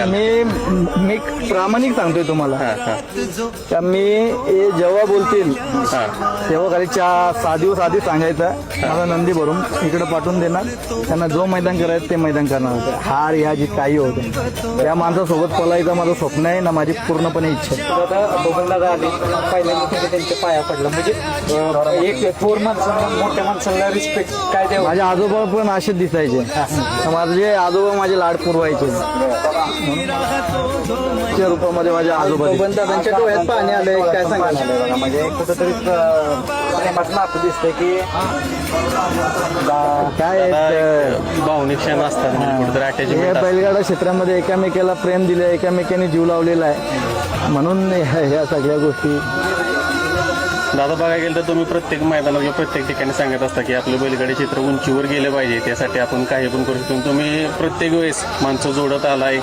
सांगाल? मी प्रामाणिक सांगतोय तुम्हाला का मी जेव्हा बोलतील तेव्हा खाली 6 दिवस आधी सांगायचं मला नंदी भरून इकडे पाठवून देणार, त्यांना जो मैदान करायचं ते मैदान करणार होतं. हार ह्या जी काही होते त्या माणसासोबत पळायचं माझं स्वप्न आहे ना, माझी पूर्णपणे इच्छा आहे. आता बबनदादा आले पहिल्यांदा तुम्ही त्यांच्या पाया पडला म्हणजे एक थोर माणसाला मोठ्या माणसाला रिस्पेक्ट काय द्यावं. माझे आजोबा पण असेच दिसायचे, माझे आजोबा माझे लाड पुरवायचे त्या रूपामध्ये माझे आजोबा. बबनदादांच्या डोळ्यात पाणी आलंय काय सांगायला म्हणजे कुठंतरी प्रेमाचं नातं दिसतंय की काय भावनिक क्षण असतात कुठेतरी हे अटॅचमेंट. बैलगाडा क्षेत्रामध्ये एकामेकाला प्रेम दिलं, एकामेकाने जीव लावलेला आहे, म्हणून ह्या सगळ्या गोष्टी. दादा बघायला गेलं तर तुम्ही प्रत्येक मैदानात किंवा प्रत्येक ठिकाणी सांगत असता की आपलं बैलगाडी चित्र उंचीवर गेलं पाहिजे, त्यासाठी आपण काही पण करू शकतो. तुम्ही प्रत्येक वेळेस माणसं जोडत आलाय.